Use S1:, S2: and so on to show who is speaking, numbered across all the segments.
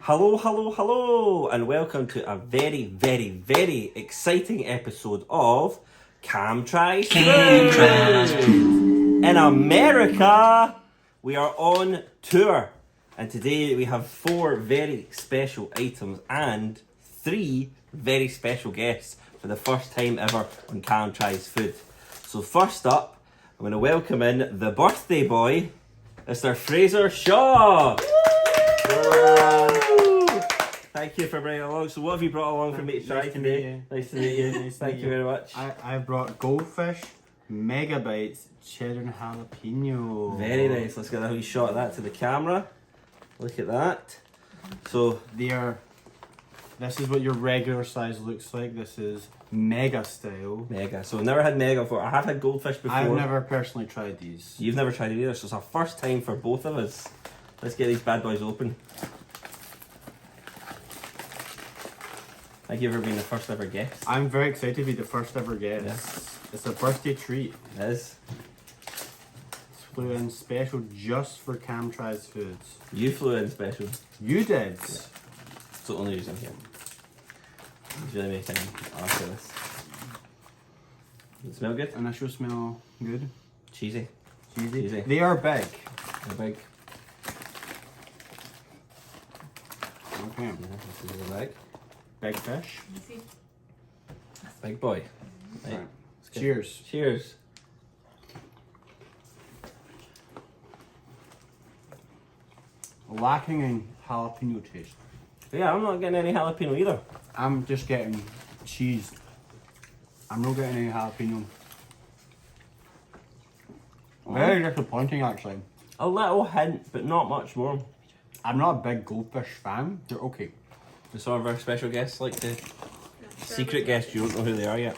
S1: Hello, hello, hello, and welcome to a very, very, very exciting episode of Cam Tries Food. In America, we are on tour, and today we have 4 very special items and 3 very special guests for the first time ever on Cam Tries Food. So first up, I'm going to welcome in the birthday boy, Mr. Fraser Shaw. Thank you for bringing it along. So what have you brought along for me to try today? Nice to meet you. Thank you very much.
S2: I brought goldfish, megabytes, cheddar and jalapeno.
S1: Very nice. Let's get a wee shot of that to the camera. Look at that. So
S2: this is what your regular size looks like. This is mega style.
S1: Mega. So I've never had mega before. I have had goldfish before.
S2: I've never personally tried these.
S1: You've never tried it either, so it's our first time for both of us. Let's get these bad boys open. Thank you for being the first ever guest.
S2: I'm very excited to be the first ever guest.
S1: Yeah.
S2: It's a birthday treat.
S1: It is.
S2: Flew in special just for Cam Tries Foods.
S1: You flew in special.
S2: You did.
S1: Yeah. It's the only reason I'm here. It's really making after this. Does it smell good?
S2: Initial smell good.
S1: Cheesy.
S2: Cheesy. They are big.
S1: They're big.
S2: Okay.
S1: Yeah, this is the bag.
S2: Big fish.
S1: Big boy. Right.
S2: Right. Cheers.
S1: Cheers.
S2: Lacking in jalapeno taste.
S1: Yeah, I'm not getting any jalapeno either.
S2: I'm just getting cheese. I'm not getting any jalapeno. Very disappointing, actually.
S1: A little hint, but not much more.
S2: I'm not a big goldfish fan. They're okay.
S1: And some of our special guests like to... Secret guests, you don't know who they are yet.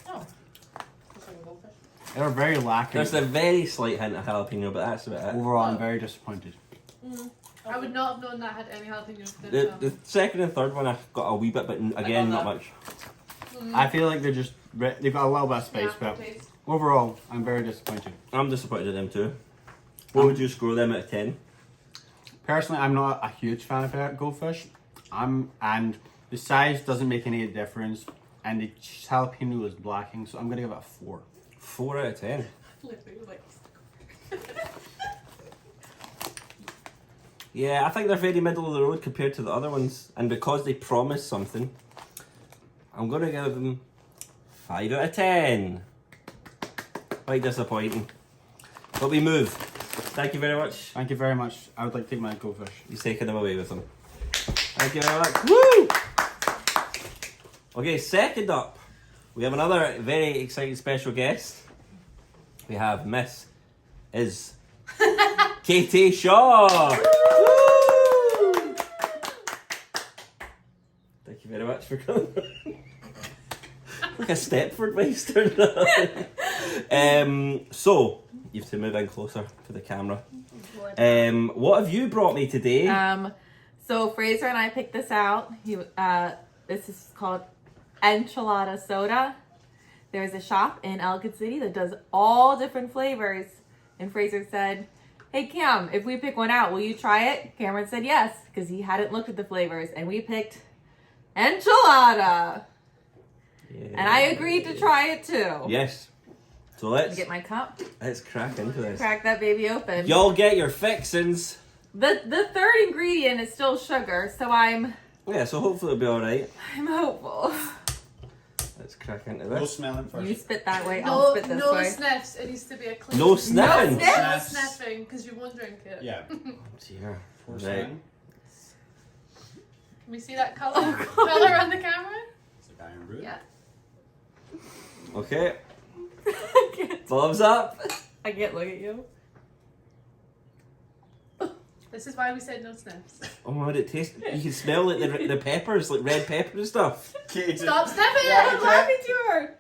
S3: Oh. Looks like a goldfish.
S2: They're very lacking.
S1: There's a very slight hint of jalapeno, but that's about it.
S2: Overall, I'm very disappointed.
S3: I would not have known that had any jalapenos.
S1: The second and third one I got a wee bit, but again, not
S3: that.
S1: much.
S2: I feel like they've got a little bit of spice, but overall, I'm very disappointed.
S1: I'm disappointed in them too. What would you score them out of 10?
S2: Personally, I'm not a huge fan of goldfish. And the size doesn't make any difference, and the jalapeno is blacking, so I'm gonna give it a 4.
S1: 4 out of 10. Yeah, I think they're very middle of the road compared to the other ones, and because they promise something, I'm going to give them 5 out of 10. Quite disappointing. But we move. Thank you very much.
S2: Thank you very much. I would like to take my goldfish.
S1: He's taking them away with him. Thank you very much. Woo! Okay, second up, we have another very exciting special guest. We have Miss Katie Shaw. Woo! Thank you very much for coming. Like a Stepford Meister. So, you have to move in closer to the camera. What have you brought me today?
S4: So Fraser and I picked this out. This is called Enchilada Soda. There's a shop in Ellicott City that does all different flavors. And Fraser said, "Hey Cam, if we pick one out, will you try it?" Cameron said yes, because he hadn't looked at the flavors. And we picked enchilada.
S1: Yeah.
S4: And I agreed to try it too.
S1: Yes. So
S4: Let me get my cup.
S1: let's crack into this.
S4: Crack that baby open.
S1: Y'all get your fixins.
S4: The third ingredient is still sugar, so I'm
S1: Yeah, so hopefully it'll be alright.
S4: hopeful.
S1: Let's crack into
S2: No
S1: this.
S2: smelling first.
S4: You spit that way, I'll spit this
S3: no
S4: way.
S3: sniffs. It needs to be a clean.
S1: No sniffing.
S3: No sniffing, because you won't drink it.
S2: Yeah.
S1: Dear.
S2: First
S1: Right.
S2: one.
S3: Can we see that color? Color on the camera?
S2: It's a iron root.
S3: Yeah.
S1: Okay. Thumbs up.
S4: I can't look at you.
S3: This is why we said no sniffs.
S1: Oh my god, it tastes. You can smell like the peppers, like red pepper and stuff.
S3: Stop sniffing!
S2: Yeah,
S4: I'm laughing to her.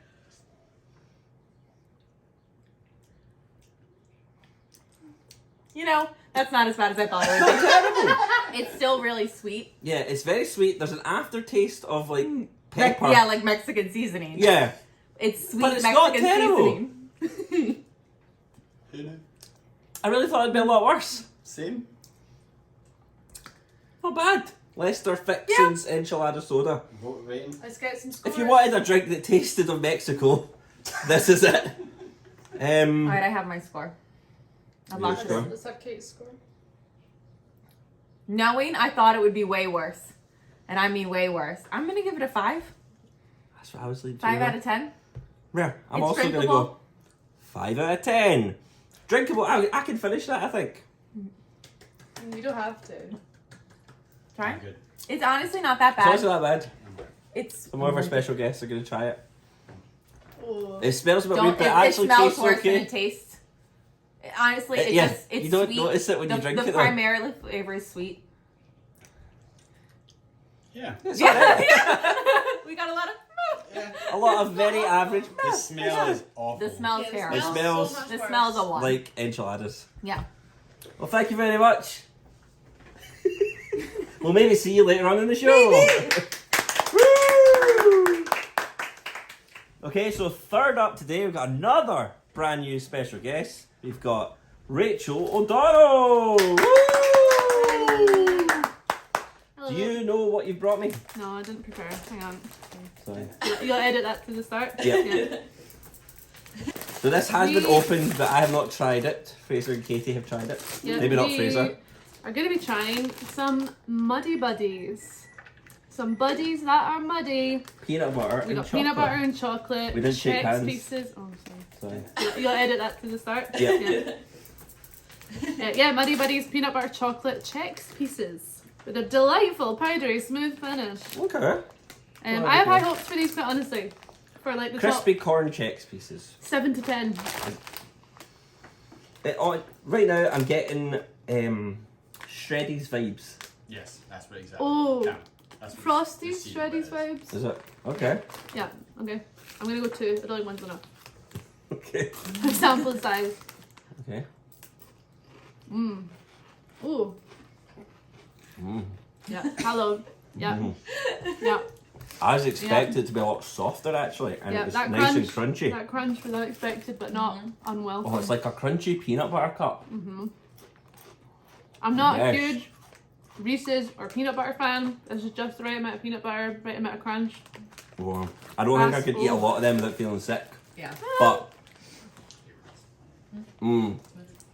S4: You know, that's not as bad as I thought it would be. It's still really sweet.
S1: Yeah, it's very sweet. There's an aftertaste of like pepper.
S4: Yeah, like Mexican seasoning.
S1: Yeah.
S4: It's sweet
S1: But it's
S4: Mexican
S1: not terrible.
S4: seasoning.
S1: I really thought it'd be a lot worse.
S2: Same.
S1: Not bad. Leicester Fixins Enchilada Soda.
S2: Vote rating.
S3: Let's get some scores.
S1: If you wanted a drink that tasted of Mexico, this is it.
S4: Alright, I have my score. I've lost
S1: score?
S4: it.
S3: Let's have Kate's score.
S4: Knowing I thought it would be way worse. And I mean way worse. I'm gonna give it a 5.
S1: That's what I was leaving.
S4: 5 out of 10.
S1: Yeah, I'm
S4: It's
S1: also going to
S4: drinkable.
S1: go 5 out of 10. Drinkable. I can finish that, I think.
S3: You don't have to.
S4: Try.
S2: I'm good.
S4: It's honestly not that
S1: It's
S4: bad.
S1: also not bad.
S4: It's
S1: Some more of our special guests are going to try it.
S3: Oh.
S1: It smells a bit
S4: don't.
S1: weird, but it
S4: It
S1: actually
S4: smells
S1: tastes
S4: worse than
S1: okay.
S4: it tastes. Honestly, it
S1: Yeah,
S4: just it's
S1: you don't
S4: sweet.
S1: notice it when you drink
S4: the
S1: it, though.
S4: primarily flavor is sweet.
S2: Yeah.
S1: It's
S4: Yeah,
S1: alright.
S4: yeah. We got a lot of.
S1: A lot of very average.
S2: The smell is awful.
S4: The smell's
S3: Yeah,
S4: terrible.
S1: It smells-
S3: so much
S4: The
S3: worse.
S4: smell's a 1.
S1: Like enchiladas.
S4: Yeah.
S1: Well, thank you very much. We'll maybe see you later on in the show. Woo! Okay, so third up today, we've got another brand new special guest. We've got Rachel O'Donnell. Woo!
S3: Hello.
S1: Do you know what you've brought me?
S3: No, I didn't prepare. Hang on.
S1: Sorry.
S3: You'll edit that to the start?
S1: Yeah. So this has been
S3: We-
S1: opened, but I have not tried it. Fraser and Katie have tried it.
S3: Yeah,
S1: Maybe not
S3: we
S1: Fraser.
S3: are going to be trying some Muddy Buddies. Some buddies that are muddy.
S1: Peanut butter
S3: We
S1: and
S3: got
S1: chocolate.
S3: peanut butter and chocolate.
S1: We didn't shake
S3: Chex
S1: hands.
S3: pieces. Oh, sorry.
S1: Sorry.
S3: You'll edit that to the start?
S1: Yeah.
S3: Yeah, Muddy Buddies, peanut butter, chocolate, Chex pieces. With a delightful, powdery, smooth finish.
S1: Okay.
S3: I have
S1: okay.
S3: high hopes for these, quite honestly. For like the
S1: Crispy corn Chex pieces.
S3: top 7 to 10.
S1: Right now, I'm getting Shreddies vibes.
S2: Yes, that's what exactly.
S3: Oh.
S2: Yeah, that's what
S3: Frosties,
S2: the seed
S3: Shreddies
S2: bread is.
S3: vibes.
S1: Is it? Okay.
S3: Yeah, okay. I'm gonna go 2. I don't think one's enough.
S1: Okay.
S3: Sample size.
S1: Okay.
S3: Mmm. Ooh.
S1: Mm.
S3: Yeah. Hello. Yeah.
S1: Mm.
S3: Yeah.
S1: I was expecting it to be a lot softer actually, and
S3: Yeah,
S1: it was
S3: that
S1: nice and
S3: crunch-
S1: crunchy.
S3: That crunch was unexpected, but not unwelcome.
S1: Oh, it's like a crunchy peanut butter cup.
S3: I'm not a
S1: Yes.
S3: huge Reese's or peanut butter fan. This is just the right amount of peanut butter, right amount of crunch.
S1: Oh, I don't think I could eat a
S3: Oh.
S1: lot of them without feeling sick.
S4: Yeah.
S1: But,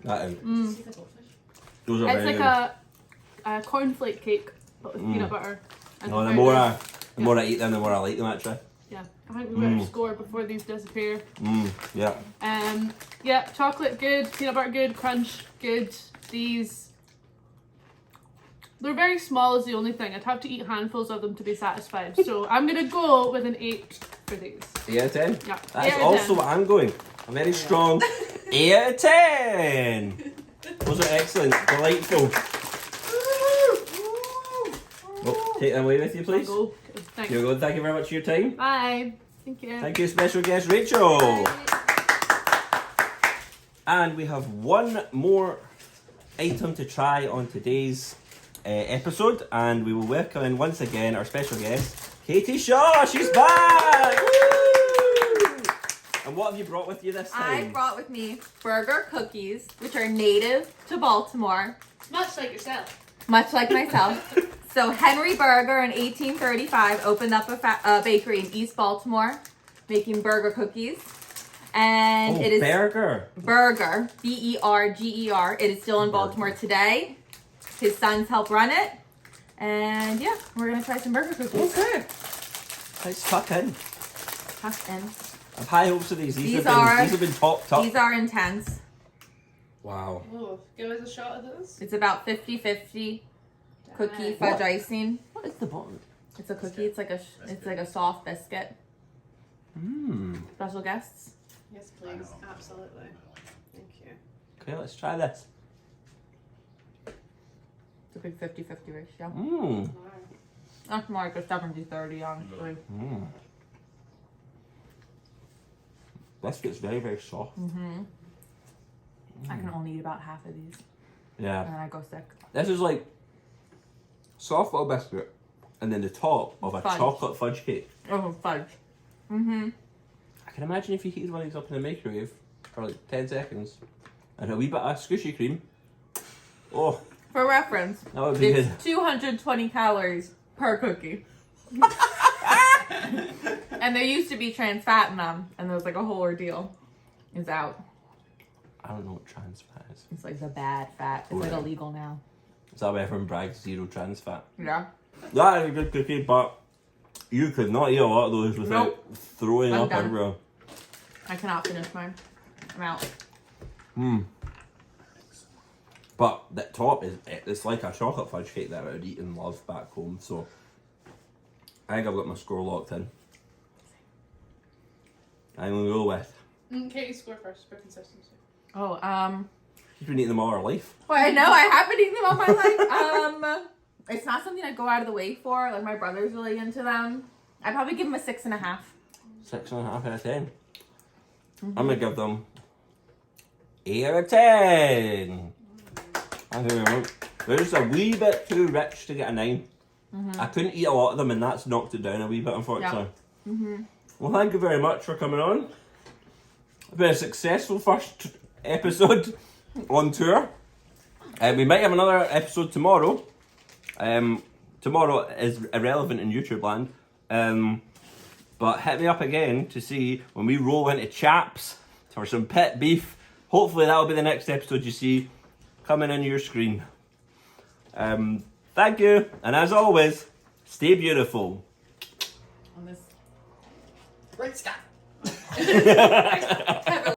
S1: that is. Those are
S3: It's
S1: very
S3: like
S1: good.
S3: a cornflake cake, but with peanut butter. And
S1: No, the
S3: powder.
S1: more I eat them, the more I like them actually.
S3: Yeah, I think we better score before these disappear.
S1: Yeah.
S3: Yeah, chocolate good, peanut butter good, crunch good. These, they're very small is the only thing. I'd have to eat handfuls of them to be satisfied. So I'm gonna go with an 8 for these.
S1: 8 out of 10?
S3: Yeah,
S1: That's
S3: 8 out of
S1: also
S3: 10.
S1: what I'm going. A very strong 8 out of 10. Those are excellent, delightful. Oh, take them away with you, please.
S3: Go. Okay, thanks.
S1: Here we go. Thank you very much for your time.
S3: Bye. Thank you.
S1: Thank you, special guest Rachel. And we have one more item to try on today's episode, and we will welcome in once again our special guest, Katie Shaw. She's back! Woo! And what have you brought with you this
S4: I
S1: time?
S4: brought with me burger cookies, which are native to Baltimore,
S3: Much like yourself.
S4: much like myself. So Henry Berger in 1835 opened up a bakery in East Baltimore, making burger cookies. And it is
S1: burger.
S4: Berger, Berger. It is still in Baltimore today. His sons help run it. And yeah, we're gonna try some burger cookies.
S1: Okay. Let's tuck in.
S4: Tuck in.
S1: I have high hopes of these. These
S4: These are-
S1: have been topped up.
S4: These are intense.
S1: Wow.
S3: Oh, give us a shot of those.
S4: It's about 50-50 cookie
S3: Dang.
S4: fudge icing.
S1: What is the bottom?
S4: It's a cookie. It's like a soft biscuit. Special guests.
S3: Yes, please. Absolutely. Thank you.
S1: Okay, let's try this.
S4: It's a big 50-50 ratio.
S1: Mmm.
S4: That's more like a 70-30, honestly.
S1: Biscuit's very, very soft.
S4: I can only eat about half of these,
S1: Yeah.
S4: and then I go sick.
S1: This is like soft little biscuit, and then the top of a
S4: Fudge.
S1: chocolate fudge cake.
S4: Oh, fudge.
S1: I can imagine if you heated one of these up in the microwave for like 10 seconds, and a wee bit of squishy cream. Oh,
S4: For reference,
S1: That would be good.
S4: it's 220 calories per cookie. And there used to be trans fat in them, and there was like a whole ordeal. It's out.
S1: I don't know what trans fat is.
S4: It's like the bad fat. It's like illegal now.
S1: Is that why everyone brags zero trans fat?
S4: Yeah.
S1: That is a good cookie, but you could not eat a lot of those without throwing
S4: I'm
S1: up
S4: done.
S1: everywhere.
S4: I cannot finish mine. I'm out.
S1: But that top it's like a chocolate fudge cake that I would eat and love back home. So I think I've got my score locked in. I'm gonna go with.
S3: Katie, score first for consistency.
S4: Oh,
S1: You've been eating them all our life.
S4: well, I know I have been eating them all my life. It's not something I go out of the way for. Like my brother's really into them. I'd probably give them a 6.5.
S1: 6.5 out of 10. I'm gonna give them 8 out of 10. I think they're just a wee bit too rich to get a 9. I couldn't eat a lot of them, and that's knocked it down a wee bit, unfortunately. Well, thank you very much for coming on. It's been a successful first episode on tour. We might have another episode tomorrow. Tomorrow is irrelevant in YouTube land. But hit me up again to see when we roll into Chaps for some pit beef. Hopefully that'll be the next episode you see coming in your screen. Thank you, and as always, stay beautiful.
S4: On this.
S3: Great stuff.
S4: Kevin